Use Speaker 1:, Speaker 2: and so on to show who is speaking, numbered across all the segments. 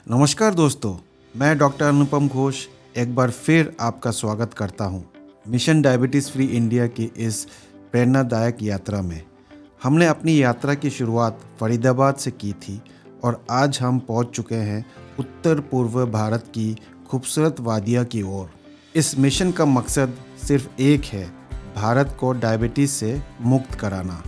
Speaker 1: नमस्कार दोस्तों, मैं डॉक्टर अनुपम घोष एक बार फिर आपका स्वागत करता हूं मिशन डायबिटीज़ फ्री इंडिया की इस प्रेरणादायक यात्रा में। हमने अपनी यात्रा की शुरुआत फरीदाबाद से की थी और आज हम पहुंच चुके हैं उत्तर पूर्व भारत की खूबसूरत वादियाँ की ओर। इस मिशन का मकसद सिर्फ एक है, भारत को डायबिटीज़ से मुक्त कराना।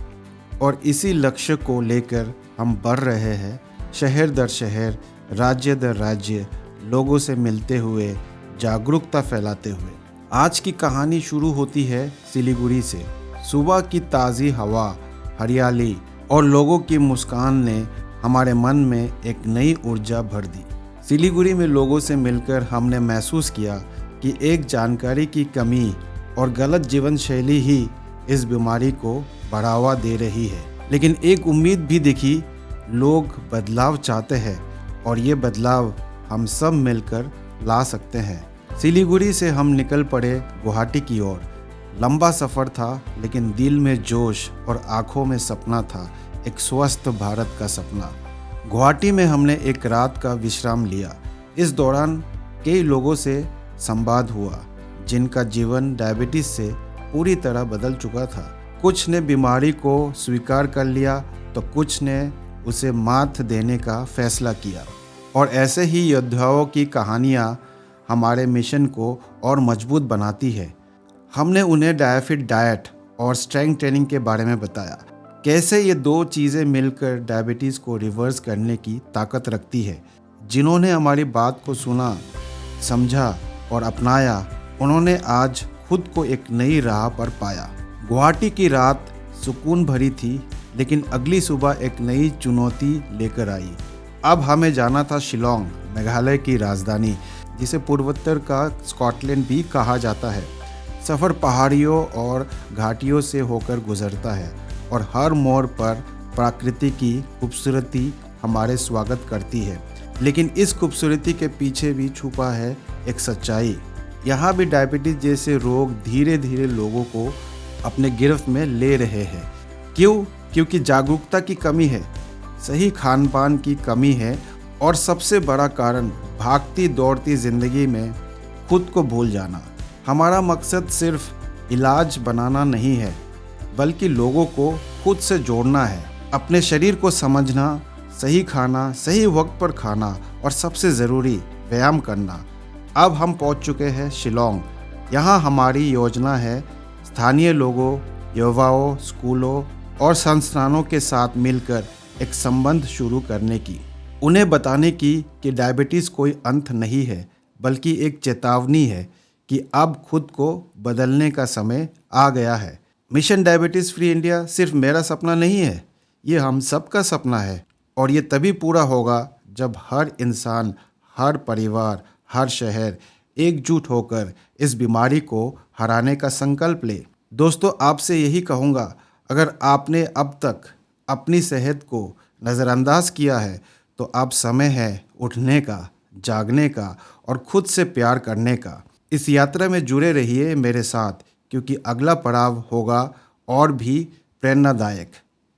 Speaker 1: और इसी लक्ष्य को लेकर हम बढ़ रहे हैं, शहर दर शहर, राज्य दर राज्य, लोगों से मिलते हुए, जागरूकता फैलाते हुए। आज की कहानी शुरू होती है सिलीगुड़ी से। सुबह की ताज़ी हवा, हरियाली और लोगों की मुस्कान ने हमारे मन में एक नई ऊर्जा भर दी। सिलीगुड़ी में लोगों से मिलकर हमने महसूस किया कि एक जानकारी की कमी और गलत जीवन शैली ही इस बीमारी को बढ़ावा दे रही है। लेकिन एक उम्मीद भी दिखी, लोग बदलाव चाहते हैं और ये बदलाव हम सब मिलकर ला सकते हैं। सिलीगुड़ी से हम निकल पड़े गुवाहाटी की ओर। लंबा सफ़र था, लेकिन दिल में जोश और आंखों में सपना था, एक स्वस्थ भारत का सपना। गुवाहाटी में हमने एक रात का विश्राम लिया। इस दौरान कई लोगों से संवाद हुआ जिनका जीवन डायबिटीज़ से पूरी तरह बदल चुका था। कुछ ने बीमारी को स्वीकार कर लिया तो कुछ ने उसे मात देने का फैसला किया। और ऐसे ही योद्धाओं की कहानियाँ हमारे मिशन को और मजबूत बनाती है। हमने उन्हें डायफिट डाइट और स्ट्रेंथ ट्रेनिंग के बारे में बताया, कैसे ये दो चीज़ें मिलकर डायबिटीज़ को रिवर्स करने की ताकत रखती है। जिन्होंने हमारी बात को सुना, समझा और अपनाया, उन्होंने आज खुद को एक नई राह पर पाया। गुवाहाटी की रात सुकून भरी थी, लेकिन अगली सुबह एक नई चुनौती लेकर आई। अब हमें जाना था शिलोंग, मेघालय की राजधानी, जिसे पूर्वोत्तर का स्कॉटलैंड भी कहा जाता है। सफ़र पहाड़ियों और घाटियों से होकर गुजरता है और हर मोड़ पर प्रकृति की खूबसूरती हमारे स्वागत करती है। लेकिन इस खूबसूरती के पीछे भी छुपा है एक सच्चाई। यहाँ भी डायबिटीज़ जैसे रोग धीरे धीरे लोगों को अपने गिरफ्त में ले रहे हैं। क्यों? क्योंकि जागरूकता की कमी है, सही खान पान की कमी है और सबसे बड़ा कारण भागती दौड़ती ज़िंदगी में खुद को भूल जाना। हमारा मकसद सिर्फ इलाज बनाना नहीं है, बल्कि लोगों को खुद से जोड़ना है। अपने शरीर को समझना, सही खाना, सही वक्त पर खाना और सबसे ज़रूरी व्यायाम करना। अब हम पहुंच चुके हैं शिलोंग। यहाँ हमारी योजना है स्थानीय लोगों, युवाओं, स्कूलों और संस्थानों के साथ मिलकर एक संबंध शुरू करने की। उन्हें बताने की कि डायबिटीज़ कोई अंत नहीं है, बल्कि एक चेतावनी है कि अब खुद को बदलने का समय आ गया है। मिशन डायबिटीज़ फ्री इंडिया सिर्फ मेरा सपना नहीं है, ये हम सबका सपना है। और ये तभी पूरा होगा जब हर इंसान, हर परिवार, हर शहर एकजुट होकर इस बीमारी को हराने का संकल्प ले। दोस्तों, आपसे यही कहूँगा, अगर आपने अब तक अपनी सेहत को नज़रअंदाज किया है, तो अब समय है उठने का, जागने का और खुद से प्यार करने का। इस यात्रा में जुड़े रहिए मेरे साथ, क्योंकि अगला पड़ाव होगा और भी प्रेरणादायक।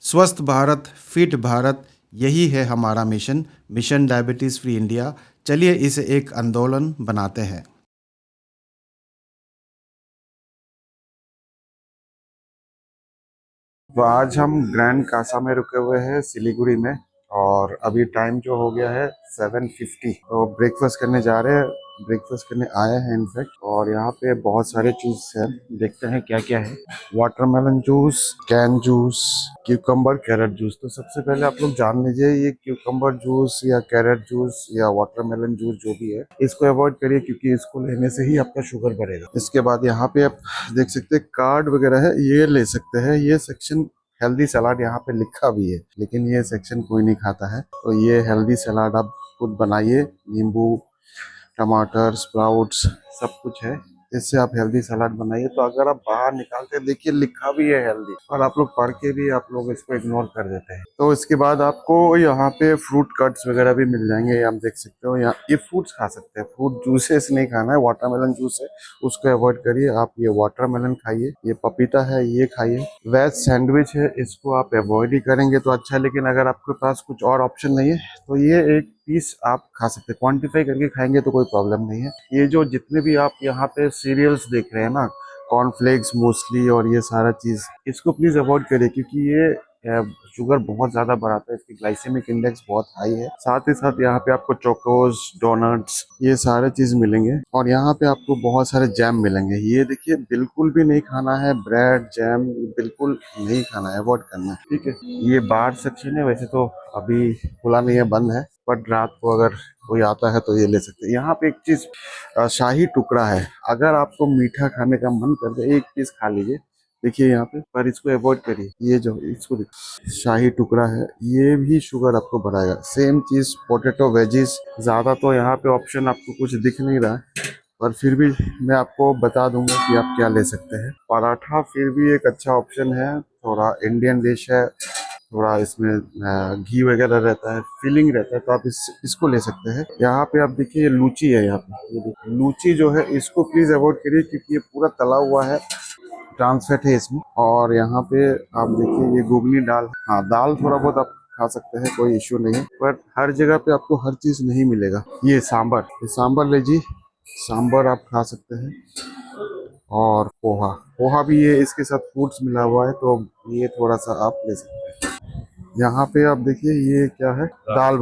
Speaker 1: स्वस्थ भारत, फिट भारत, यही है हमारा mission, mission diabetes free India. चलिए इसे एक आंदोलन बनाते हैं। तो आज हम ग्रैंड कासा में रुके हुए हैं सिलीगुड़ी में, और अभी टाइम जो हो गया है 7:50। तो ब्रेकफास्ट करने जा रहे हैं, ब्रेकफास्ट करने आए हैं इनफैक्ट। और यहाँ पे बहुत सारे जूस है, देखते हैं क्या क्या है। Watermelon juice, can juice, cucumber, carrot juice. तो सबसे पहले आप लोग जान लीजिए, ये क्यूकम्बर जूस या कैरेट जूस या वाटरमेलन जूस जो भी है, इसको अवॉइड करिए, क्योंकि इसको लेने से ही आपका शुगर बढ़ेगा। इसके बाद यहाँ पे आप देख सकते हैं कार्ड वगैरह है, ये ले सकते हैं। ये सेक्शन हेल्दी सलाद यहाँ पे लिखा भी है, लेकिन ये सेक्शन कोई नहीं खाता है। तो ये हेल्दी सलाद आप खुद बनाइए, नींबू, टमाटर, स्प्राउट्स सब कुछ है, इससे आप हेल्दी सलाद बनाइए। तो अगर आप बाहर निकालते देखिए लिखा भी है हेल्दी, और आप लोग पढ़ के भी आप लोग इसको इग्नोर कर देते हैं। तो इसके बाद आपको यहाँ पे फ्रूट कट्स वगैरह भी मिल जाएंगे, आप देख सकते हो। यहाँ ये फ्रूट्स खा सकते हैं, फ्रूट जूसेस नहीं खाना है। वाटरमेलन जूस है, उसको अवॉइड करिए। आप ये वाटरमेलन खाइए, ये पपीता है ये खाइए। वेज सैंडविच है, इसको आप अवॉइड ही करेंगे तो अच्छा है। लेकिन अगर आपके पास कुछ और ऑप्शन नहीं है, तो ये एक पीस आप खा सकते हैं, क्वांटिफाई करके खाएंगे तो कोई प्रॉब्लम नहीं है। ये जो जितने भी आप यहाँ पे सीरियल्स देख रहे हैं ना, कॉर्नफ्लेक्स मोस्टली और ये सारा चीज, इसको प्लीज अवॉइड करिए क्योंकि ये शुगर बहुत ज्यादा बढ़ाता है, इसकी ग्लाइसेमिक इंडेक्स बहुत हाई है। साथ ही साथ यहाँ पे आपको चोकोस, डोनट्स, ये सारे चीज मिलेंगे और यहाँ पे आपको बहुत सारे जैम मिलेंगे। ये देखिए बिल्कुल भी नहीं खाना है, ब्रेड जैम बिल्कुल नहीं खाना है, अवॉइड करना है, ठीक है। ये बार सेक्शन है, वैसे तो अभी खुला नहीं है, बंद है, बट रात को अगर कोई आता है तो ये ले सकते हैं। यहाँ पे एक चीज शाही टुकड़ा है, अगर आपको मीठा खाने का मन कर दे एक पीस खा लीजिए, देखिए यहाँ पे, पर इसको अवॉइड करिए। ये जो इसको देखिए शाही टुकड़ा है, ये भी शुगर आपको बढ़ाएगा। सेम चीज पोटैटो वेजिस, ज्यादा तो यहाँ पे ऑप्शन आपको कुछ दिख नहीं रहा है, पर फिर भी मैं आपको बता दूंगा कि आप क्या ले सकते हैं। पराठा फिर भी एक अच्छा ऑप्शन है, थोड़ा इंडियन डिश है, थोड़ा इसमें घी वगैरह रहता है, फीलिंग रहता है, तो आप इसको ले सकते हैं। यहाँ पे आप देखिए लूची है, यहाँ पे ये देखिए लूची जो है, इसको प्लीज अवॉइड करिए क्योंकि ये पूरा तला हुआ है, ट्रांसफैट है इसमें। और यहाँ पे आप देखिए ये घुगनी दाल, हाँ दाल थोड़ा बहुत आप खा सकते हैं, कोई इश्यू नहीं है, पर हर जगह पे आपको हर चीज नहीं मिलेगा। ये सांबर लीजिए, सांबर आप खा सकते हैं। और पोहा, पोहा भी ये इसके साथ फ्रूट्स मिला हुआ है, तो ये थोड़ा सा आप ले सकते हैं। यहाँ पे आप देखिए ये क्या है, दाल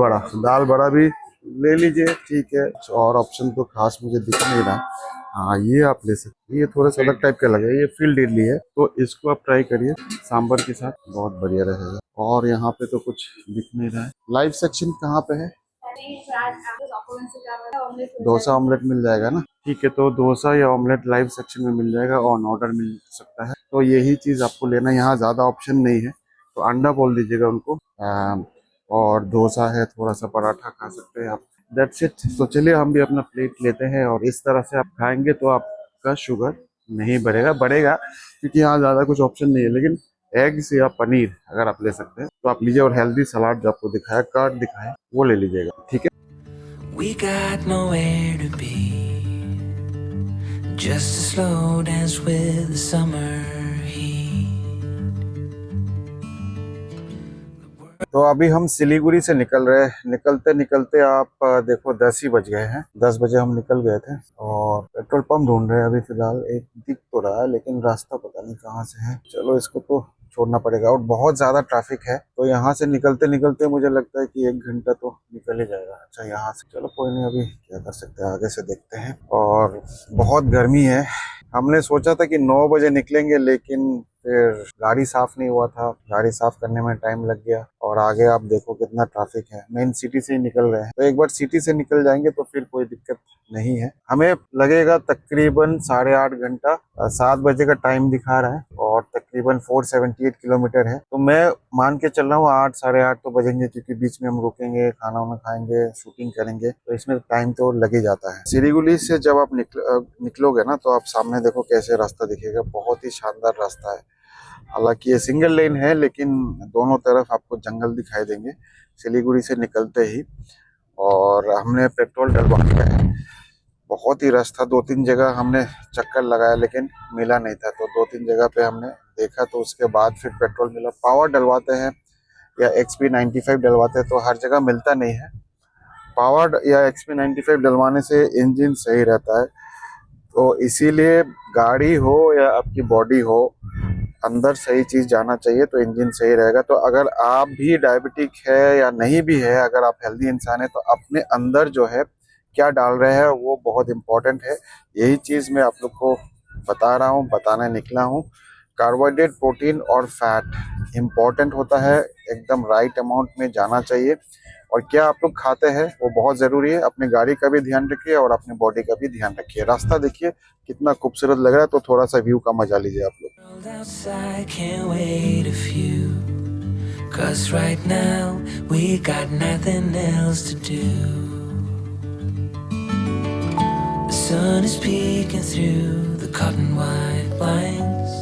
Speaker 1: बड़ा भी ले लीजिए, ठीक है। और ऑप्शन तो खास मुझे दिख नहीं रहा, हाँ ये आप ले सकते हैं। ये थोड़ा सा अलग टाइप का लगे, ये फील्ड इडली है, तो इसको आप ट्राई करिए सांबर के साथ, बहुत बढ़िया रहेगा। और यहाँ पे तो कुछ दिख नहीं रहा है। लाइव सेक्शन कहाँ पे है? डोसा ऑमलेट मिल जाएगा ना, ठीक है। तो डोसा या ऑमलेट लाइव सेक्शन में मिल जाएगा, ऑन ऑर्डर मिल सकता है, तो यही चीज आपको लेना है। यहाँ ज्यादा ऑप्शन नहीं है, तो अंडा बोल दीजिएगा उनको। और डोसा है, थोड़ा सा पराठा खा सकते हैं आप, दैट्स इट। तो चलिए हम भी अपना प्लेट लेते हैं, और इस तरह से आप खाएंगे तो आपका शुगर नहीं बढ़ेगा क्योंकि यहाँ ज्यादा कुछ ऑप्शन नहीं है। लेकिन एग्स या पनीर अगर आप ले सकते हैं तो आप लीजिए, और हेल्दी सलाद जो आपको दिखाया, कार्ड दिखाया, वो ले लीजिएगा, ठीक है।
Speaker 2: We got nowhere to be, just a slow dance with the summer heat.
Speaker 1: तो अभी हम सिलीगुड़ी से निकल रहे हैं। निकलते निकलते आप देखो 10 ही बज गए हैं। 10 बजे हम निकल गए थे, और पेट्रोल पंप ढूंढ रहे हैं अभी फिलहाल। एक दिख तो रहा है लेकिन रास्ता पता नहीं कहाँ से है, चलो इसको तो छोड़ना पड़ेगा। और बहुत ज्यादा ट्रैफिक है, तो यहाँ से निकलते निकलते मुझे लगता है कि 1 घंटा तो निकल ही जाएगा। अच्छा यहाँ से, चलो कोई नहीं, अभी क्या कर सकते हैं, आगे से देखते हैं। और बहुत गर्मी है। हमने सोचा था कि 9 बजे निकलेंगे, लेकिन फिर गाड़ी साफ नहीं हुआ था, गाड़ी साफ करने में टाइम लग गया। और आगे आप देखो कितना ट्रैफिक है, मेन सिटी से ही निकल रहे हैं। तो एक बार सिटी से निकल जाएंगे तो फिर कोई दिक्कत नहीं है। हमें लगेगा तकरीबन 8.5 घंटा। 7 बजे का टाइम दिखा रहा है, और तकरीबन 478 किलोमीटर है। तो मैं मान के चल रहा हूँ 8 8:30 तो बजेंगे, क्योंकि बीच में हम रुकेंगे, खाना वाना खाएंगे, शूटिंग करेंगे, तो इसमें टाइम तो लग ही जाता है। सिलीगुड़ी से जब आप निकलोगे ना, तो आप सामने देखो कैसे रास्ता दिखेगा, बहुत ही शानदार रास्ता है। हालांकि ये सिंगल लेन है, लेकिन दोनों तरफ आपको जंगल दिखाई देंगे सिलीगुड़ी से निकलते ही। और हमने पेट्रोल डलवा दिया है। बहुत ही रश था, 2-3 जगह हमने चक्कर लगाया लेकिन मिला नहीं था, तो 2-3 जगह पे हमने देखा, तो उसके बाद फिर पेट्रोल मिला। पावर डलवाते हैं या XP95 डलवाते हैं, तो हर जगह मिलता नहीं है। पावर या XP95 डलवाने से इंजन सही रहता है, तो इसीलिए गाड़ी हो या आपकी बॉडी हो, अंदर सही चीज जाना चाहिए तो इंजन सही रहेगा। तो अगर आप भी डायबिटिक है या नहीं भी है, अगर आप हेल्दी इंसान है, तो अपने अंदर जो है क्या डाल रहे हैं वो बहुत इंपॉर्टेंट है। यही चीज मैं आप लोग को बता रहा हूँ, बताने निकला हूँ। कार्बोहाइड्रेट, प्रोटीन और फैट इंपॉर्टेंट होता है, एकदम राइट अमाउंट में जाना चाहिए। और क्या आप लोग खाते हैं वो बहुत जरूरी है। अपने गाड़ी का भी ध्यान रखिए और अपने बॉडी का भी ध्यान रखिए। रास्ता देखिए कितना खूबसूरत लग रहा है, तो थोड़ा सा व्यू का मजा लीजिए आप लोग।
Speaker 2: Outside, can't wait a few, 'cause right now we got nothing else to do. The sun is peeking through the cotton white blinds,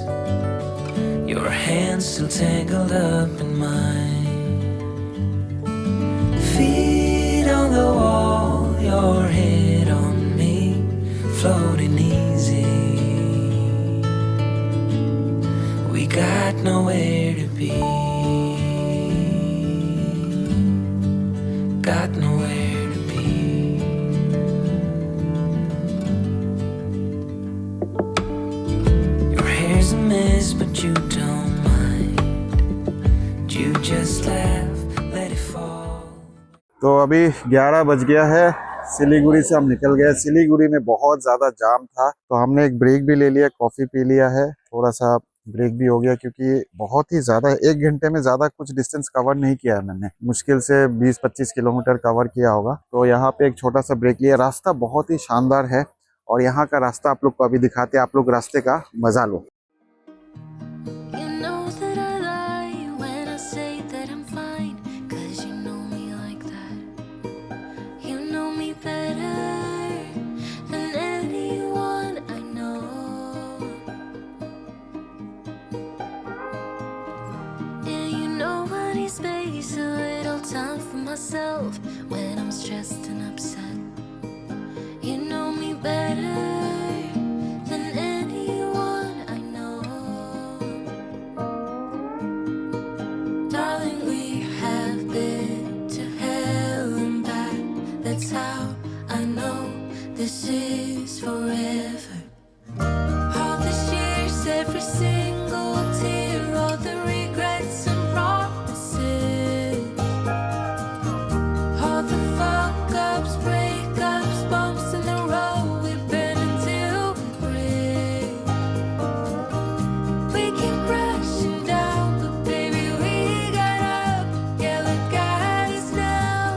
Speaker 2: your hands still tangled up in mine. Feet on the wall, your head on me, floating easy. We got nowhere to be, got nowhere
Speaker 1: तो अभी 11 बज गया है, सिलीगुड़ी से हम निकल गए। सिलीगुड़ी में बहुत ज़्यादा जाम था, तो हमने एक ब्रेक भी ले लिया, कॉफ़ी पी लिया है, थोड़ा सा ब्रेक भी हो गया क्योंकि बहुत ही ज़्यादा 1 घंटे में ज़्यादा कुछ डिस्टेंस कवर नहीं किया है मैंने, मुश्किल से 20-25 किलोमीटर कवर किया होगा। तो यहाँ पे एक छोटा सा ब्रेक लिया। रास्ता बहुत ही शानदार है और यहाँ का रास्ता आप लोग को अभी दिखाते हैं, आप लोग रास्ते का मजा लो।
Speaker 2: You know that I lie when I say that I'm fine, 'cause you know me like that. You know me better than anyone I know. And you know I need space, a little time for myself when I'm stressed and upset. You know me better than anyone I know. Darling, we have been to hell and back. That's how I know this is forever. All the years, every single tear, all the regrets and promises, all the fuck ups, breakups, bumps in the road we've been until we break. We keep crashing down, but baby we got up. Yeah, look at us now.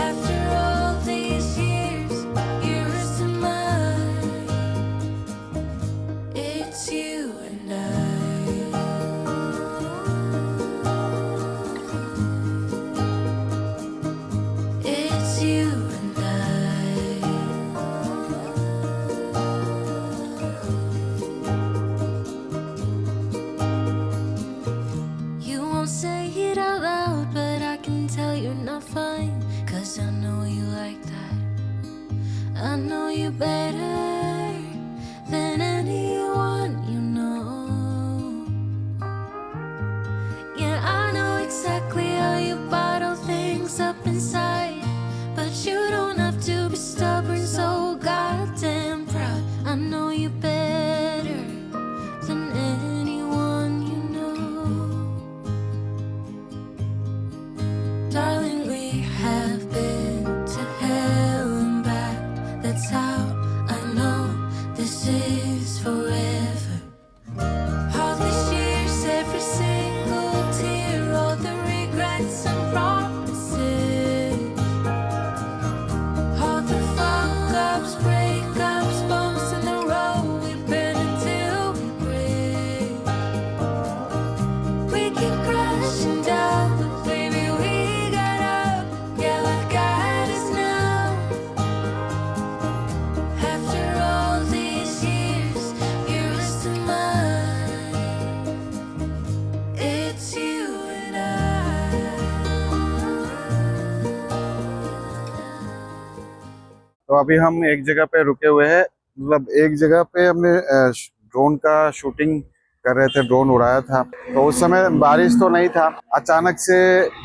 Speaker 2: After all these years, yours and mine, it's you and I. It's you and I. You won't say it out loud, but I can tell you're not fine. 'Cause I know you like that. I know you better than anyone you know. Yeah, I know exactly how you bottle things up inside, but you don't have to be stubborn, so goddamn proud. I know you better than anyone you know. Darling, we have been to hell and back. That's how I know this is forever. All these years, every single tear, all the regrets and promises, all the fuck ups, breakups, bumps in the road we've been until we break. We keep crashing down, but baby we got up. Yeah, look at us now. After all these years, yours to mine, it's you and I.
Speaker 1: तो अभी हम एक जगह पे रुके हुए हैं, मतलब एक जगह पे हमने ड्रोन का शूटिंग कर रहे थे, ड्रोन उड़ाया था। तो उस समय बारिश तो नहीं था, अचानक से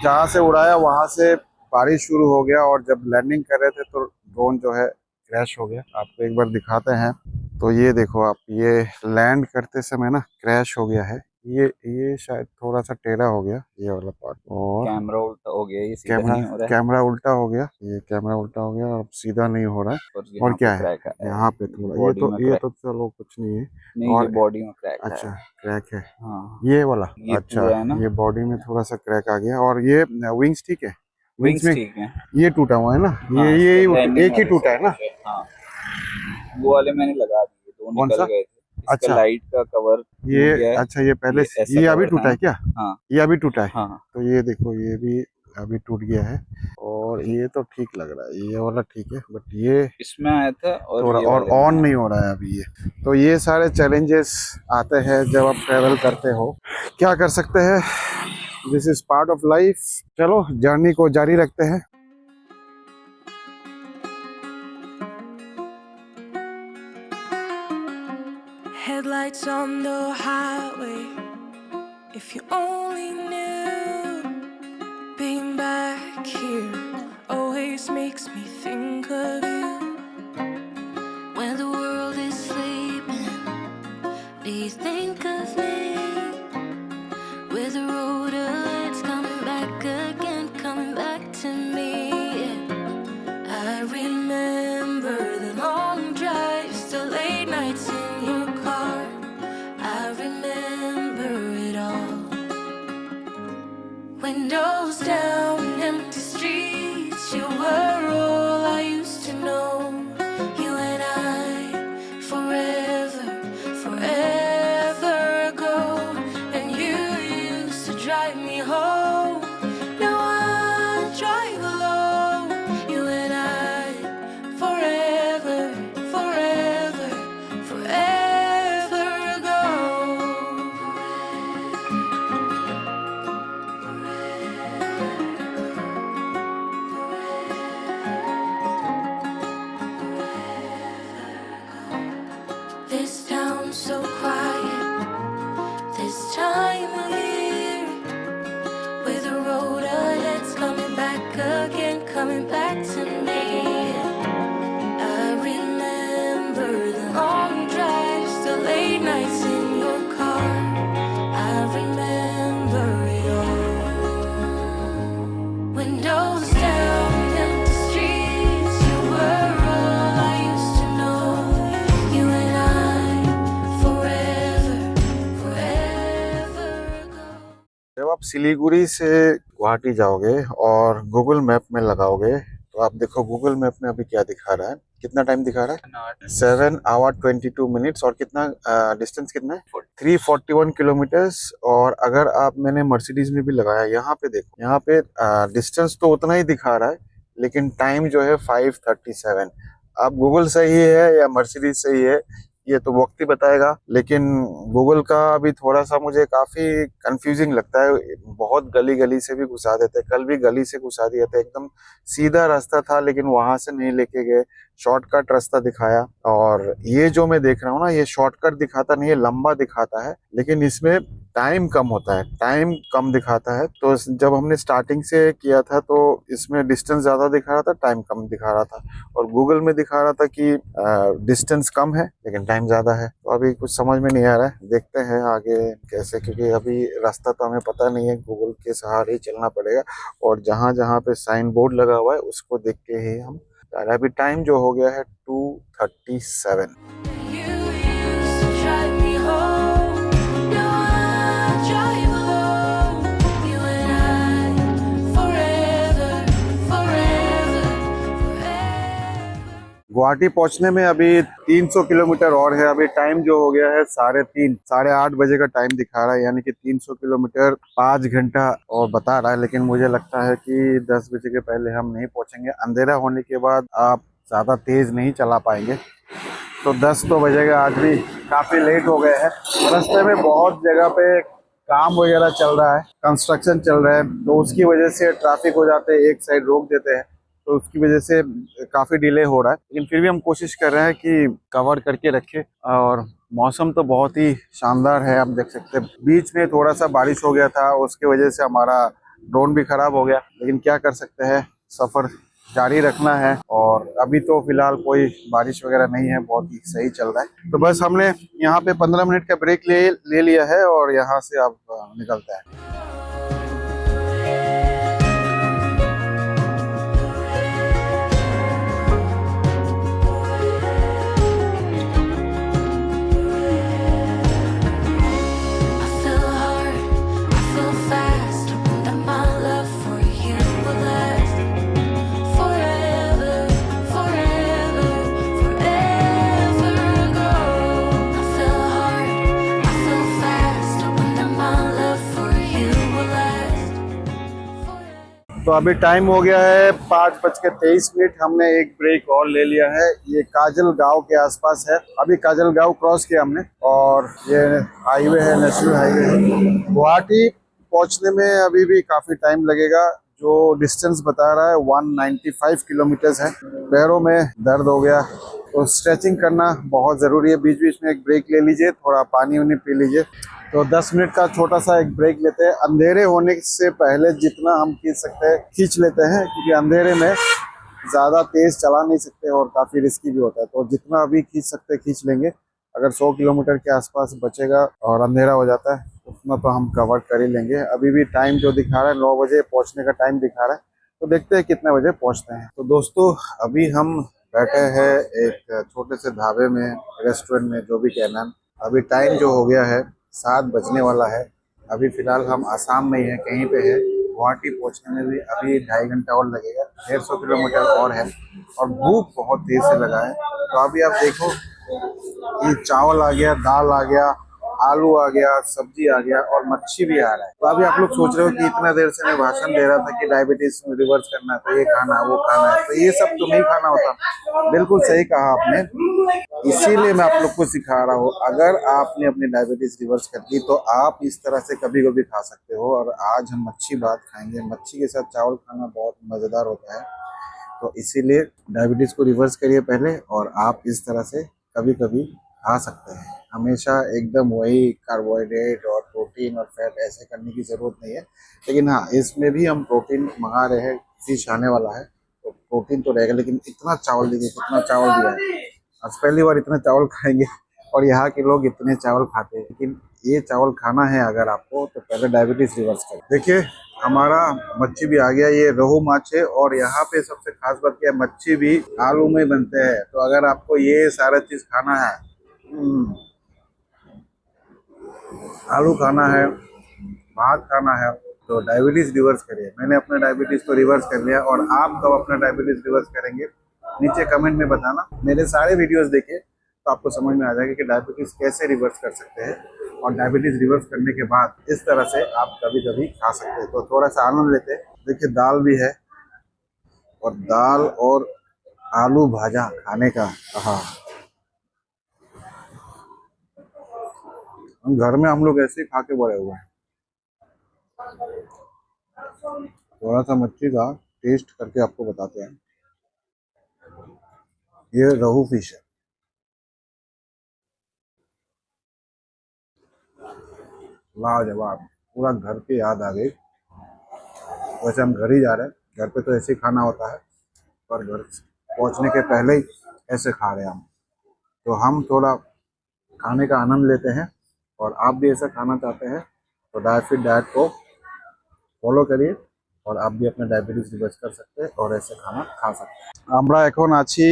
Speaker 1: जहाँ से उड़ाया वहाँ से बारिश शुरू हो गया और जब लैंडिंग कर रहे थे तो ड्रोन जो है क्रैश हो गया। आपको एक बार दिखाते हैं। तो ये देखो आप, ये लैंड करते समय ना क्रैश हो गया है। ये शायद थोड़ा सा टेढ़ा हो गया ये वाला पार्ट, और
Speaker 3: कैमरा उल्टा हो गया, ये सीधा नहीं हो रहा है।
Speaker 1: कैमरा उल्टा हो गया, ये कैमरा उल्टा हो गया और अब सीधा नहीं हो रहा है। और क्या है
Speaker 3: क्रैक है
Speaker 1: यहाँ पे थोड़ा, ये तो चलो कुछ नहीं है।
Speaker 3: नहीं,
Speaker 1: और
Speaker 3: ये बॉडी में क्रैक है।
Speaker 1: अच्छा क्रैक है
Speaker 3: हाँ,
Speaker 1: ये वाला।
Speaker 3: ये
Speaker 1: अच्छा
Speaker 3: पूरा है ना?
Speaker 1: ये बॉडी में थोड़ा सा क्रैक आ गया। और ये विंग्स ठीक है, विंग्स में
Speaker 3: ठीक है।
Speaker 1: ये टूटा हुआ है ना,
Speaker 3: हाँ,
Speaker 1: ये
Speaker 3: landing
Speaker 1: एक ही
Speaker 3: वाले
Speaker 1: टूटा है ना।
Speaker 3: हाँ, वो वाले मैंने लगा दिए, दो
Speaker 1: कौन
Speaker 3: निकल
Speaker 1: सा?
Speaker 3: गए थे। इसका
Speaker 1: अच्छा।
Speaker 3: लाइट का कवर
Speaker 1: ये अच्छा, ये पहले
Speaker 3: ऐसा
Speaker 1: ये अभी
Speaker 3: cover
Speaker 1: टूटा
Speaker 3: था
Speaker 1: है क्या?
Speaker 3: हाँ
Speaker 1: ये अभी टूटा है।
Speaker 3: हाँ।
Speaker 1: तो ये देखो, ये भी अभी टूट गया है और ये तो ठीक लग रहा है, ये वाला ठीक है, बट ये
Speaker 3: इसमें आया था और
Speaker 1: थोड़ा
Speaker 3: ये
Speaker 1: और
Speaker 3: वाले में
Speaker 1: ऑन
Speaker 3: आया।
Speaker 1: नहीं हो रहा है अभी ये। तो ये सारे चैलेंजेस आते हैं जब आप ट्रेवल करते हो, क्या कर सकते हैं, this is part of life. चलो जर्नी को जारी रखते हैं।
Speaker 2: Headlights on the highway. If you only knew, being back here always makes me think of you. When the world is sleeping, do you think of me? With the road alerts coming back again, coming sound so quiet this time of year, with the road ahead's coming back again, coming back to me. I remember the long drives, the late nights in your car. I remember it all. Windows down, empty streets, you were all I used to know. You and I, forever, forever ago.
Speaker 1: जब आप सिलीगुड़ी से गुवाहाटी जाओगे और Google map में लगाओगे तो आप देखो गूगल मैप में अभी क्या दिखा रहा है, कितना टाइम दिखा रहा है, 7 hours 22 minutes। और कितना डिस्टेंस कितना है, 341 किलोमीटर्स। और अगर आप, मैंने मर्सिडीज में भी लगाया, यहाँ पे देखो, यहाँ पे डिस्टेंस तो उतना ही दिखा रहा है लेकिन टाइम जो है 5:37। अब गूगल सही है या मर्सिडीज सही है ये तो वक्त ही बताएगा, लेकिन गूगल का अभी थोड़ा सा मुझे काफी कंफ्यूजिंग लगता है। बहुत गली गली से भी घुसा देते, कल भी गली से घुसा दिया था, एकदम सीधा रास्ता था लेकिन वहां से नहीं लेके गए, शॉर्टकट रास्ता दिखाया। और ये जो मैं देख रहा हूँ ना, ये शॉर्टकट दिखाता नहीं है, लंबा दिखाता है, लेकिन इसमें टाइम कम होता है, टाइम कम दिखाता है। तो जब हमने स्टार्टिंग से किया था तो इसमें डिस्टेंस ज्यादा दिखा रहा था, टाइम कम दिखा रहा था। और गूगल में दिखा रहा था कि डिस्टेंस कम है लेकिन टाइम ज्यादा है। तो अभी कुछ समझ में नहीं आ रहा है, देखते हैं आगे कैसे, क्योंकि अभी रास्ता तो हमें पता नहीं है, गूगल के सहारे ही चलना पड़ेगा। और जहाँ जहाँ पे साइन बोर्ड लगा हुआ है उसको देख के ही हम, अभी टाइम जो हो गया है 2:37।
Speaker 2: You used to drive me home. Now I drive alone. You and I, forever, forever, forever.
Speaker 1: Guwahati पहुंचने में अभी 300 किलोमीटर और है। अभी टाइम जो हो गया है 3:30, 8:30 बजे का टाइम दिखा रहा है, यानी कि 300 किलोमीटर 5 घंटा और बता रहा है। लेकिन मुझे लगता है कि 10 बजे के पहले हम नहीं पहुंचेंगे। अंधेरा होने के बाद आप ज़्यादा तेज़ नहीं चला पाएंगे, तो 10 तो बजेगा। आज भी काफ़ी लेट हो गए हैं। रास्ते में बहुत जगह पे काम वगैरह चल रहा है, कंस्ट्रक्शन चल रहा है, तो उसकी वजह से ट्रैफिक हो जाते हैं, एक साइड रोक देते हैं, तो उसकी वजह से काफ़ी डिले हो रहा है। लेकिन फिर भी हम कोशिश कर रहे हैं कि कवर करके रखें। और मौसम तो बहुत ही शानदार है, आप देख सकते हैं। बीच में थोड़ा सा बारिश हो गया था, उसकी वजह से हमारा ड्रोन भी खराब हो गया, लेकिन क्या कर सकते हैं, सफ़र जारी रखना है। और अभी तो फिलहाल कोई बारिश वगैरह नहीं है, बहुत ही सही चल रहा है। तो बस हमने यहाँ पे 15 मिनट का ब्रेक ले लिया है और यहाँ से अब निकलते हैं।
Speaker 2: I feel hard, I feel fast, that my love for you will last forever, forever, forever ago. I feel hard, I feel fast, that my love for you will last forever.
Speaker 1: तो अभी time हो गया है 5:23। हमने एक break और ले लिया है। ये काजल गांव के आसपास है। अभी काजल गांव क्रॉस किया हमने और ये हाईवे है, नेशनल हाईवे है। गुवाहाटी पहुंचने में अभी भी काफ़ी टाइम लगेगा। जो डिस्टेंस बता रहा है 195 किलोमीटर्स है। पैरों में दर्द हो गया, तो स्ट्रेचिंग करना बहुत ज़रूरी है। बीच बीच में एक ब्रेक ले लीजिए, थोड़ा पानी वानी पी लीजिए। तो 10 मिनट का छोटा सा एक ब्रेक लेते हैं। अंधेरे होने से पहले जितना हम खींच सकते हैं खींच लेते हैं, क्योंकि अंधेरे में ज़्यादा तेज़ चला नहीं सकते और काफ़ी रिस्की भी होता है। तो जितना अभी खींच सकते हैं खींच लेंगे। अगर 100 किलोमीटर के आसपास बचेगा और अंधेरा हो जाता है उतना तो हम कवर कर ही लेंगे। अभी भी टाइम जो दिखा रहा है 9 बजे पहुंचने का टाइम दिखा रहा है, तो देखते हैं कितने बजे पहुंचते हैं। तो दोस्तों अभी हम बैठे हैं एक छोटे से ढाबे में, रेस्टोरेंट में, जो भी कहना है। अभी टाइम जो हो गया है 7 बजने वाला है। अभी फ़िलहाल हम आसाम में ही हैं, कहीं पे है। गुवाहाटी पहुंचने में भी अभी 2.5 घंटा और लगेगा, 150 किलोमीटर और है। और भूख बहुत तेज़ से लगा है। तो अभी आप देखो कि चावल आ गया, दाल आ गया, आलू आ गया, सब्जी आ गया और मच्छी भी आ रहा है। तो अभी आप लोग सोच रहे हो कि इतना देर से मैं भाषण दे रहा था कि डायबिटीज में रिवर्स करना है, तो ये खाना वो खाना है, तो ये सब तो नहीं खाना होता। बिल्कुल सही कहा आपने, इसीलिए मैं आप लोग को सिखा रहा हूँ। अगर आपने अपनी डायबिटीज रिवर्स कर दी तो आप इस तरह से कभी कभी खा सकते हो। और आज हम मच्छी भात खाएंगे। मच्छी के साथ चावल खाना बहुत मज़ेदार होता है। तो इसीलिए डायबिटीज को रिवर्स करिए पहले, और आप इस तरह से कभी कभी खा सकते हैं। हमेशा एकदम वही कार्बोहाइड्रेट और प्रोटीन और फैट ऐसे करने की जरूरत नहीं है। लेकिन हाँ, इसमें भी हम प्रोटीन मंगा रहे हैं, फिश आने वाला है तो प्रोटीन तो रहेगा। लेकिन इतना चावल देखिए, कितना चावल दिया है। आज पहली बार इतना चावल खाएंगे और यहाँ के लोग इतने चावल खाते हैं। लेकिन ये चावल खाना है अगर आपको तो पहले डायबिटीज रिवर्स करें। देखिए हमारा मच्छी भी आ गया, ये रोहू माछ है। और यहाँ पे सबसे खास बात क्या है, मच्छी भी आलू में बनते हैं। तो अगर आपको ये सारा चीज खाना है, आलू खाना है, भात खाना है, तो डायबिटीज रिवर्स करिए। मैंने अपना डायबिटीज तो रिवर्स कर लिया, और आप कब अपना डायबिटीज रिवर्स करेंगे नीचे कमेंट में बताना। मेरे सारे वीडियोस देखिए तो आपको समझ में आ जाएगा कि डायबिटीज कैसे रिवर्स कर सकते हैं। और डायबिटीज रिवर्स करने के बाद इस तरह से आप कभी कभी खा सकते हैं। तो थोड़ा सा आनंद लेते हैं। देखिए दाल भी है, और दाल और आलू भाजा खाने का, हाँ, घर में हम लोग ऐसे ही खा के बड़े हुए हैं। थोड़ा सा मच्छी का टेस्ट करके आपको बताते हैं। ये रोहू फिश है, लाजवाब, पूरा घर की याद आ गई। वैसे हम घर ही जा रहे हैं, घर पे तो ऐसे ही खाना होता है, पर घर पहुंचने के पहले ही ऐसे खा रहे हैं हम। तो हम थोड़ा खाने का आनंद लेते हैं, और आप भी ऐसा खाना चाहते हैं तो डाइट को ফলো করিয়ে और आप भी अपना डायबिटीज रिवर्स कर सकते हैं और ऐसे खाना खा सकते हैं। আমরা এখন আছি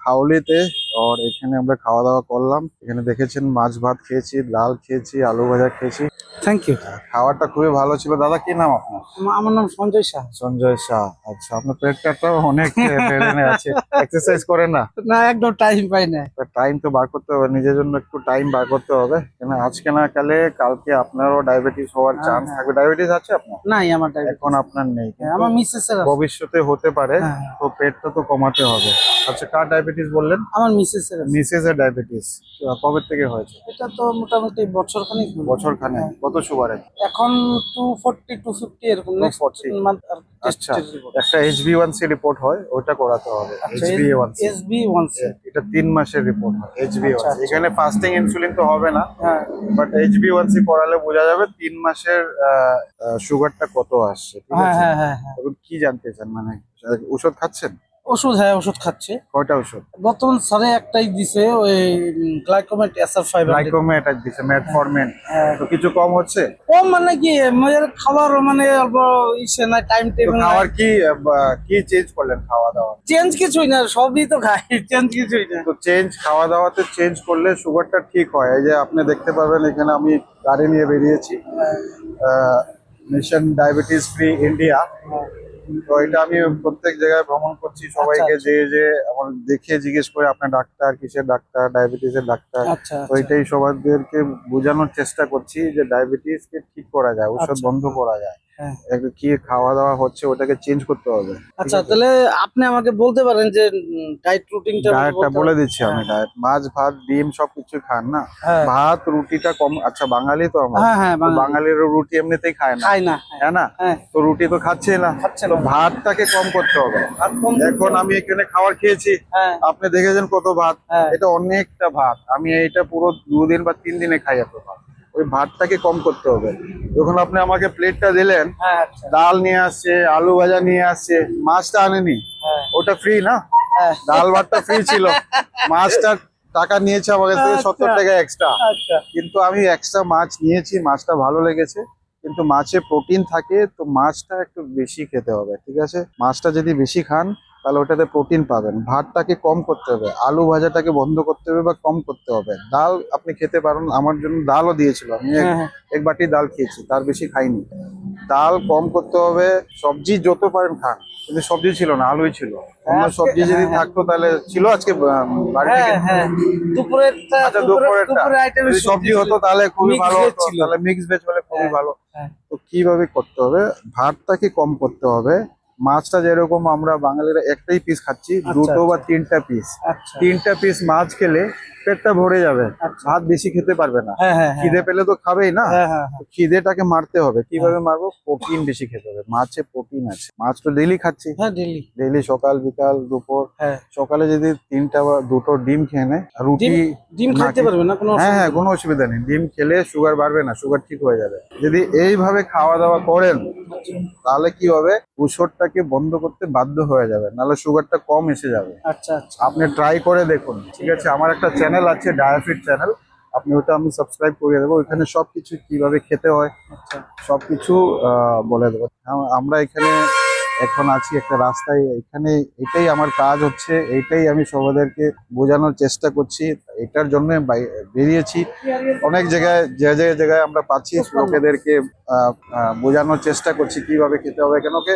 Speaker 1: হাওলিতে, और এখানে আমরা খাওয়া দাওয়া করলাম। এখানে দেখেছেন মাছ ভাত খেয়েছি, ডাল খেয়েছি, আলু ভাজা খেয়েছি।
Speaker 4: Thank you.
Speaker 1: খাবারটা খুবই ভালো ছিল। দাদা কি নাম আপনার?
Speaker 4: আমার নাম সঞ্জয় শাহ।
Speaker 1: সঞ্জয় শাহ। আচ্ছা, আপনার পেটটা তো অনেক বেড়ে আছে, এক্সারসাইজ করেন না?
Speaker 4: না, একদম টাইম পাই না।
Speaker 1: টাইম তো বার করতে হবে, নিজের জন্য একটু টাইম বার করতে হবে। কেন আজকে না কালে কালকে আপনারও ডায়াবেটিস হওয়ার চান্স থাকবে। ডায়াবেটিস আছে আপনার?
Speaker 4: নাই, আমার ডায়াবেটিস
Speaker 1: এখন আপনার নেই,
Speaker 4: আমার মিসেসের আছে।
Speaker 1: ভবিষ্যতে হতে পারে।
Speaker 4: হ্যাঁ।
Speaker 1: তো পেটটা তো কমাতে হবে। আচ্ছা, কার ডায়াবেটিস বললেন?
Speaker 4: আমার মিসেসের আছে।
Speaker 1: মিসেসের ডায়াবেটিস কবে থেকে হয়েছে?
Speaker 4: এটা তো মোটামুটি বছরখানেক হলো।
Speaker 1: বছরখানেক। কত সুগারে?
Speaker 4: এখন 240 250 এরকম। নেক্সট
Speaker 1: 240
Speaker 4: মান্থ আর
Speaker 1: আচ্ছা, একটা HbA1c রিপোর্ট হয়, ওটা করাতে হবে। HbA1c,
Speaker 4: HbA1c
Speaker 1: এটা 3 মাসের রিপোর্ট হয়। HbA1c,
Speaker 4: আচ্ছা।
Speaker 1: এখানে ফাস্টিং ইনসুলিন তো হবে না,
Speaker 4: হ্যাঁ।
Speaker 1: বাট HbA1c করালে বোঝা যাবে 3 মাসের সুগারটা কত আসছে। ঠিক
Speaker 4: হ্যাঁ
Speaker 1: আছে?
Speaker 4: হ্যাঁ হ্যাঁ হ্যাঁ।
Speaker 1: এখন কি জানতে চান, মানে ওষুধ খাচ্ছেন?
Speaker 4: ওষুধ, হ্যাঁ ওষুধ খাচ্ছে।
Speaker 1: কয়টা ওষুধ?
Speaker 4: বর্তমান স্যারে একটাই দিছে, ওই গ্লাইকোমেট SR5।
Speaker 1: গ্লাইকোমেট আর দিছে, মেটফরমিন। তো কিছু কম হচ্ছে?
Speaker 4: ও মানে কি মেয়ের খাবার মানে অল্প ইসে না, টাইম
Speaker 1: তো
Speaker 4: টেবিল
Speaker 1: খাবার কি চেঞ্জ করলেন খাওয়া দাওয়া?
Speaker 4: চেঞ্জ কিছুই না, সবই তো খাই, চেঞ্জ কিছুই না।
Speaker 1: তো খাওয়া দাওয়াতে চেঞ্জ করলে সুগারটা ঠিক হয়। এই যে আপনি দেখতে পাবেন এখানে আমি গাড়ি নিয়ে বেরিয়েছি, মিশন ডায়াবেটিস ফ্রি ইন্ডিয়া। তো এটা আমি প্রত্যেক জায়গায় ভ্রমণ করছি, সবাইকে
Speaker 4: আচ্ছা।
Speaker 1: যে আমার দেখে জিজ্ঞেস করে আপনার ডাক্তার কিসের ডাক্তার, ডায়াবেটিসের ডাক্তার।
Speaker 4: আচ্ছা
Speaker 1: তো এটাই সবাইকে বোঝানোর চেষ্টা করছি যে ডায়াবেটিস কে ঠিক করা যায়, ওষুধ
Speaker 4: আচ্ছা।
Speaker 1: বন্ধ করা যায়।
Speaker 4: হ্যাঁ।
Speaker 1: একটু কি খাওয়া দাওয়া হচ্ছে ওটাকে চেঞ্জ করতে হবে।
Speaker 4: আচ্ছা, তাহলে আপনি আমাকে বলতে পারেন যে ডায়েট রুটিনটা
Speaker 1: ডায়েটটা বলে দিচ্ছি আমি। ডায়েট মাছ ভাত ডিম সবকিছু খান না?
Speaker 4: হ্যাঁ।
Speaker 1: ভাত রুটিটা কম। আচ্ছা, বাঙালি তো আমরা,
Speaker 4: হ্যাঁ হ্যাঁ,
Speaker 1: তো বাঙালির রুটি এমনিতেই খায় না,
Speaker 4: খাই না।
Speaker 1: তাই না?
Speaker 4: হ্যাঁ।
Speaker 1: তো রুটি তো খাচ্ছে না,
Speaker 4: খাচ্ছে
Speaker 1: তো
Speaker 4: না।
Speaker 1: ভাতটাকে কম করতে হবে।
Speaker 4: আর কোন
Speaker 1: এখন আমি এখানে খাবার খেয়েছি,
Speaker 4: হ্যাঁ
Speaker 1: আপনি দেখেছেন কত ভাত।
Speaker 4: হ্যাঁ।
Speaker 1: এটা অনেকটা ভাত, আমি এটা পুরো 2 দিন বা 3 দিনে খাই এত ভাত। ওই ভাতটাকে কম করতে হবে। যখন আপনি আমাকে প্লেটটা দিলেন,
Speaker 4: হ্যাঁ আচ্ছা।
Speaker 1: ডাল নিয়ে আসছে, আলু ভাজা নিয়ে আসছে, মাছটা আনেনি,
Speaker 4: হ্যাঁ
Speaker 1: ওটা ফ্রি না?
Speaker 4: হ্যাঁ।
Speaker 1: ডাল ভাতটা ফ্রি ছিল, মাছটা টাকা নিয়েছে আমার কাছ থেকে 70 টাকা এক্সট্রা।
Speaker 4: আচ্ছা
Speaker 1: কিন্তু আমি এক্সট্রা মাছ নিয়েছি, মাছটা ভালো লেগেছে। কিন্তু মাছে প্রোটিন থাকে, তো মাছটা একটু বেশি খেতে হবে। ঠিক আছে, মাছটা যদি বেশি খান তাহলে ওটাতে প্রোটিন পাবেন। ভাতটাকে কম করতে হবে, আলু ভাজাটাকে বন্ধ করতে হবে বা কম করতে হবে। ডাল আপনি খেতে পারেন, আমার জন্য ডালও দিয়েছিল, আমি
Speaker 4: হ্যাঁ।
Speaker 1: এক বাটি ডাল খেয়েছি, তার বেশি খাইনি। ডাল কম করতে হবে, সবজি যত পারেন খান। কিন্তু সবজি ছিল না, আলুই ছিল। অন্য সবজি যদি থাকতো তাহলে ছিল আজকে বাড়ি থেকে।
Speaker 4: হ্যাঁ হ্যাঁ, দুপুরেরটা
Speaker 1: আচ্ছা,
Speaker 4: দুপুরের
Speaker 1: দুপুরের
Speaker 4: আইটেমে
Speaker 1: যদি সবজি হতো তাহলে খুবই
Speaker 4: Mixed
Speaker 1: ভালো
Speaker 4: veg
Speaker 1: হতো,
Speaker 4: ছিল।
Speaker 1: তাহলে মিক্স ভেজ হলে খুবই ভালো।
Speaker 4: হ্যাঁ।
Speaker 1: তো কিভাবে করতে হবে, ভাতটাকে কম করতে হবে। মাছটা যেরকম আমরা বাঙালিরা একটাই পিস খাচ্ছি,
Speaker 4: আচ্ছা,
Speaker 1: 2টো বা
Speaker 4: আচ্ছা।
Speaker 1: 3টা পিস।
Speaker 4: আচ্ছা
Speaker 1: 3টা পিস মাছ খেলে পেটটা ভরে যাবে,
Speaker 4: আচ্ছা।
Speaker 1: ভাত বেশি খেতে পারবে না।
Speaker 4: হ্যাঁ হ্যাঁ
Speaker 1: খিদে পেলে তো খাবেই না,
Speaker 4: হ্যাঁ হ্যাঁ হ্যাঁ।
Speaker 1: তো খিদেটাকে মারতে হবে। কিভাবে মারবো? প্রোটিন বেশি খেতে হবে। মাছে প্রোটিন আছে, মাছ তো ডেইলি খাচ্ছি,
Speaker 4: হ্যাঁ ডেলি।
Speaker 1: ডেইলি সকাল বিকাল দুপুর।
Speaker 4: হ্যাঁ
Speaker 1: সকালে যদি 3টা বা 2টো ডিম খেয়ে নেয়, আর রুটি
Speaker 4: ডিম
Speaker 1: না
Speaker 4: খাইতে
Speaker 1: খেয়ে-
Speaker 4: পারবে না কোনো
Speaker 1: হ্যাঁ
Speaker 4: অসুবিধা
Speaker 1: হ্যাঁ, কোনো অসুবিধা নেই। ডিম খেলে সুগার বাড়বে না, সুগার ঠিক হয়ে যাবে। যদি এইভাবে খাওয়া দাওয়া করেন তাহলে কি হবে, ঔষধটাকে বন্ধ করতে বাধ্য হয়ে যাবে, নাহলে সুগারটা কম এসে যাবে।
Speaker 4: আচ্ছা আচ্ছা
Speaker 1: আপনি ট্রাই করে দেখুন, ঠিক আছে? আমার একটা চ্যানেল আছে, ডায়াফিট চ্যানেল, আপনি ওটা আমি সাবস্ক্রাইব করে দেবো। ওইখানে সবকিছু কিভাবে খেতে হয়
Speaker 4: আচ্ছা
Speaker 1: সবকিছু বলে দেবো। আমরা এখানে এখন আছি একটা রাস্তায়, এখানে এটাই আমার কাজ হচ্ছে, এইটাই আমি সবাইদেরকে বোঝানোর চেষ্টা করছি। এটার জন্য বেরিয়েছি অনেক জায়গায়, যে যে জায়গায় আমরা পাচ্ছি লোকেদেরকে বোঝানোর চেষ্টা করছি কিভাবে খেতে হবে। কেন কি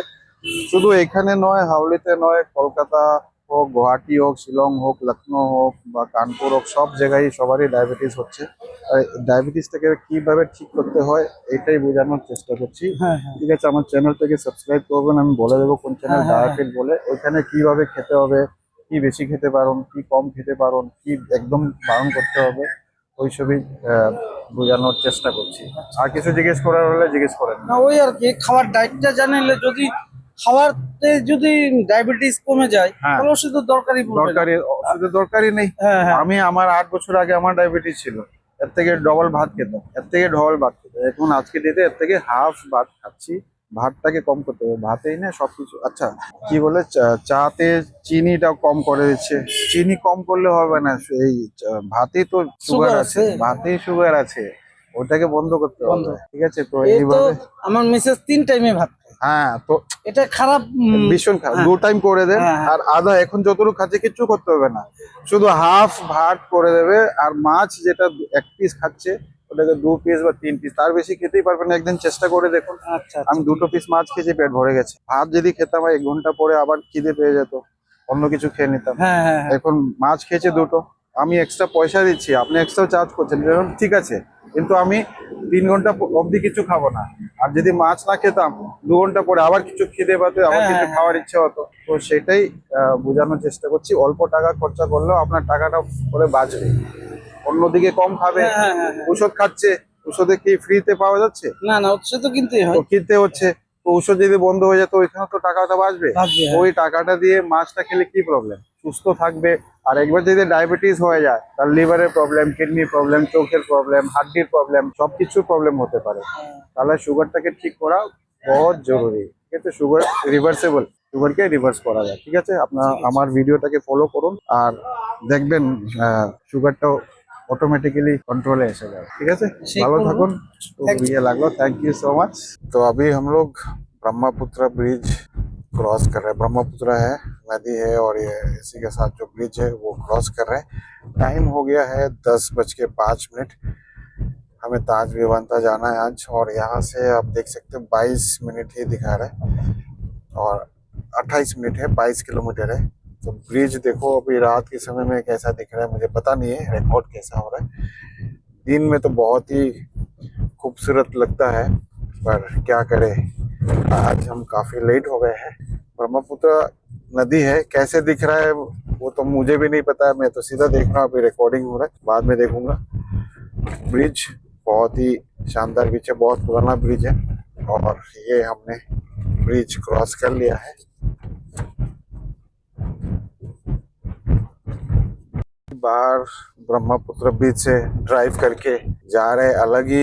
Speaker 1: শুধু এখানে নয়, হাওড়িতে নয়, কলকাতা হোক, গুয়াহাটি হোক, শিলং হোক, লখনৌ হোক বা কানপুর হোক, সব জায়গায় সবারই ডায়াবেটিস হচ্ছে। আর ডায়াবেটিসটাকে কিভাবে ঠিক করতে হয় এটাই বোঝানোর চেষ্টা করছি।
Speaker 4: হ্যাঁ হ্যাঁ
Speaker 1: ঠিক আছে, আমার চ্যানেলটাকে সাবস্ক্রাইব করবেন, আমি বলে দেবো কোন চ্যানেল,
Speaker 4: হ্যাঁ, হ্যাঁ,
Speaker 1: ডায়াফিট বলে। ওইখানে কিভাবে খেতে হবে, কি বেশি খেতে পারুন, কি কম খেতে পারুন, কি একদম বারণ করতে হবে, ওইসবই বোঝানোর চেষ্টা করছি। আর কিছু জিজ্ঞেস করার হলে জিজ্ঞেস করেন।
Speaker 4: না ওই আর কি খাবার ডায়েটটা জানলে যদি খাওয়ারতে যদি ডায়াবেটিস কমে যায়
Speaker 1: হ্যাঁ।
Speaker 4: তাহলে ওষুধ দরকারই পড়বে না।
Speaker 1: দরকারি ওষুধের দরকারই নেই।
Speaker 4: হ্যাঁ হ্যাঁ
Speaker 1: আমি আমার 8 বছর আগে আমার ডায়াবেটিস ছিল, এর থেকে ডবল ভাত খেতাম, এর থেকে ডবল ভাত খেতাম। এখন আজকে ডেটে এর থেকে হাফ ভাত খাচ্ছি। ভাতটাকে কম করতে হবে, ভাতেই না সবকিছু। আচ্ছা, কি বলে, চাতে চিনিটা কম করে দিচ্ছে। চিনি কম করলে হবে না, এই ভাতেই তো সুগার
Speaker 4: Sugar
Speaker 1: আছে,
Speaker 4: আছে।
Speaker 1: ভাতেই সুগার আছে, ওটাকে বন্ধ করতে
Speaker 4: বন্ধ।
Speaker 1: হবে। ঠিক আছে, তো
Speaker 4: এই তো
Speaker 1: এইভাবে।
Speaker 4: আমার মিসেস 3 টাইমে ভাত খায়।
Speaker 1: হ্যাঁ, তো
Speaker 4: এটা খারাপ
Speaker 1: ভীষণ খারাপ।
Speaker 4: হ্যাঁ।
Speaker 1: 2 টাইম করে দেন,
Speaker 4: হ্যাঁ, হ্যাঁ।
Speaker 1: আর আধা এখন যতটুকু খাচ্ছে কিচ্ছু করতে হবে না, শুধু হাফ ভাত করে দেবে। আর মাছ যেটা 1 পিস খাচ্ছে ওটাকে 2 পিস বা 3 পিস, তার বেশি খেতেই পারবে না। একদিন চেষ্টা করে দেখুন।
Speaker 4: আচ্ছা
Speaker 1: আমি 2টো পিস মাছ খেয়েছি, পেট ভরে গেছে। ভাত যদি খেতাম 1 ঘন্টা পরে আবার খিদে পেয়ে যেত, অন্য কিছু খেয়ে নিতাম।
Speaker 4: হ্যাঁ হ্যাঁ হ্যাঁ
Speaker 1: এখন মাছ খেয়েছে 2টো, আমি এক্সট্রা পয়সা দিচ্ছি, আপনি এক্সট্রা চার্জ করছেন, দেখুন, ঠিক আছে, কিন্তু আমি 3 ঘন্টা অবধি কিছু খাবো না। আর যদি মাছ না খেতাম 2 ঘন্টা পরে আবার কিছু খিদে পেতো, আবার
Speaker 4: হ্যাঁ,
Speaker 1: কিছু
Speaker 4: হ্যাঁ,
Speaker 1: খাওয়ার ইচ্ছে হতো। তো সেটাই বোঝানোর চেষ্টা করছি। অল্প টাকা খরচা করলেও আপনার টাকাটা করে বাঁচবে, অন্যদিকে কম খাবে।
Speaker 4: হ্যাঁ, হ্যাঁ, হ্যাঁ, হ্যাঁ।
Speaker 1: ওষুধ খাচ্ছে, ওষুধে কি ফ্রিতে পাওয়া যাচ্ছে?
Speaker 4: না না ওর তো কিনতেই হয়।
Speaker 1: তো কিনতে হচ্ছে। তো ওষুধ যদি বন্ধ হয়ে যেত, ওইখানে তো টাকাটা বাঁচবে।
Speaker 4: বাঁচবে, হ্যাঁ।
Speaker 1: ওই টাকাটা দিয়ে মাছটা খেলে কি প্রবলেম, সুস্থ থাকবে। আর একবার যদি ডায়াবেটিস হয়ে যায়, তার লিভারের প্রবলেম, কিডনির প্রবলেম, চোখের প্রবলেম, হাড্ডির প্রবলেম, সবকিছু প্রবলেম হতে পারে। তাহলে সুগারটাকে ঠিক করা বহুত জরুরি। ঠিক আছে, সুগার রিভার্সেবল, সুগারকে রিভার্স করা যায়। ঠিক আছে, আপনার আমার ভিডিওটাকে ফলো করুন, আর দেখবেন সুগারটাও ऑटोमेटिकली कंट्रोल ऐसे जाए। ठीक है,
Speaker 4: ठीक
Speaker 1: भालो
Speaker 4: बोलो।
Speaker 1: থাকুন। তো
Speaker 4: Thank
Speaker 1: ये लागलो, थैंक यू सो मच। तो अभी हम लोग ब्रह्मपुत्र ब्रिज क्रॉस कर रहे हैं। ब्रह्मपुत्र है, नदी है, और ये इसी के साथ जो ब्रिज है वो क्रॉस कर रहे हैं। टाइम हो गया है 10:05। हमें ताज विवांता जाना है आज, और यहाँ से आप देख सकते हो 22 मिनट ही दिखा रहा है, और 28 मिनट है, 22 किलोमीटर है। तो ब्रिज देखो अभी रात के समय में कैसा दिख रहा है मुझे पता नहीं है, रिकॉर्ड कैसा हो रहा है। दिन में तो बहुत ही खूबसूरत लगता है, पर क्या करें, आज हम काफी लेट हो गए हैं। ब्रह्मपुत्र नदी है, कैसे दिख रहा है वो तो मुझे भी नहीं पता है, मैं तो सीधा देख रहा हूँ। अभी रिकॉर्डिंग हो रहा है, बाद में देखूंगा। ब्रिज बहुत ही शानदार ब्रिज है, बहुत पुराना ब्रिज है, और ये हमने ब्रिज क्रॉस कर लिया है। बाहर ब्रह्मपुत्र बीच से ड्राइव करके जा रहे, अलग ही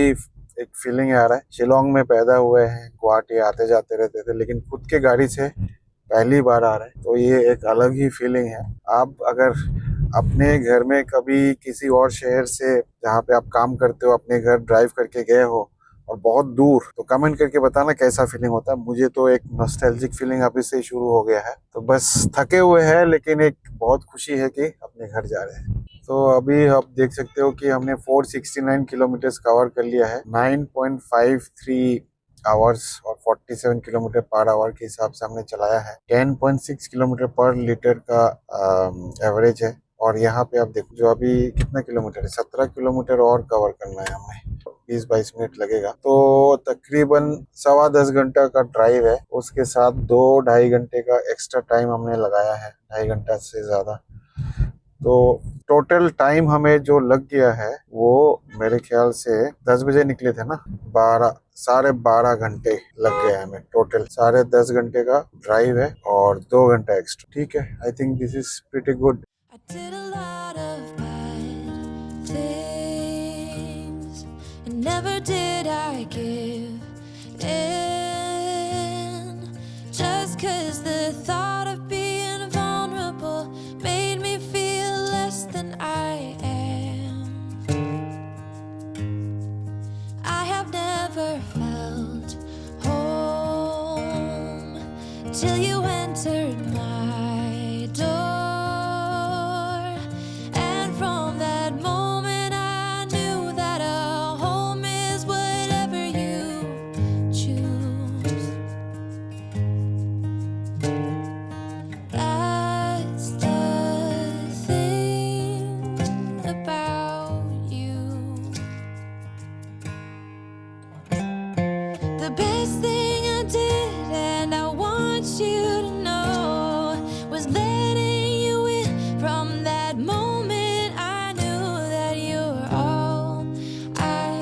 Speaker 1: एक फीलिंग आ रहा है। शिलोंग में पैदा हुए हैं, गुवाहाटी आते जाते रहते थे, लेकिन खुद के गाड़ी से पहली बार आ रहे हैं, तो ये एक अलग ही फीलिंग है। आप अगर अपने घर में कभी किसी और शहर से जहाँ पे आप काम करते हो अपने घर ड्राइव करके गए हो, और बहुत दूर, तो कमेंट करके बताना कैसा फीलिंग होता है। मुझे तो एक नॉस्टैल्जिक फीलिंग अभी से शुरू हो गया है। तो बस थके हुए हैं, लेकिन एक बहुत खुशी है कि अपने घर जा रहे हैं। तो अभी आप देख सकते हो कि हमने 469 किलोमीटर कवर कर लिया है। 9.53 आवर्स और 47 किलोमीटर पर आवर के हिसाब से हमने चलाया है। 10.6 किलोमीटर पर लीटर का एवरेज है। और यहाँ पे आप देखो, जो अभी कितना किलोमीटर है, 17 किलोमीटर और कवर करना है हमें, 20-22 मिनट लगेगा। तो तकरीबन 10.25 घंटा का ड्राइव है, उसके साथ 2-2.5 घंटे का एक्स्ट्रा टाइम हमने लगाया है, 2.5 घंटा से ज्यादा। तो टोटल टाइम हमें जो लग गया है वो मेरे ख्याल से 10 बजे निकले थे ना, 12 साढ़े 12 घंटे लग गए हमें टोटल। 10.5 घंटे का ड्राइव है और 2 घंटा एक्स्ट्रा। ठीक है, I think this is pretty good.
Speaker 2: I did a lot of bad things, and never did I give in. Just 'cause the thought of being vulnerable made me feel less than I am. I have never felt home till you entered my door, and from that moment I knew that a home is whatever you choose. That's the thing about you. The best thing I did, and I want you to know, was letting you in. From that moment I knew that you were all I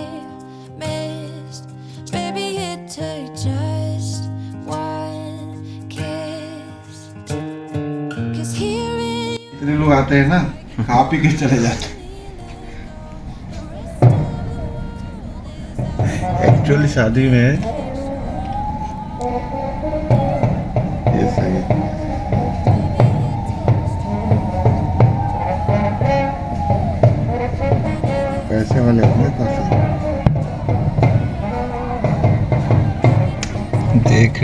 Speaker 2: missed. Baby, it took just one kiss. 'Cause hearing
Speaker 1: इतने लोग आते हैं ना, खा P के चले जाते हैं। एक्चुअली शादी में ये सही है। पैसे वाले होंगे काफी।
Speaker 3: देख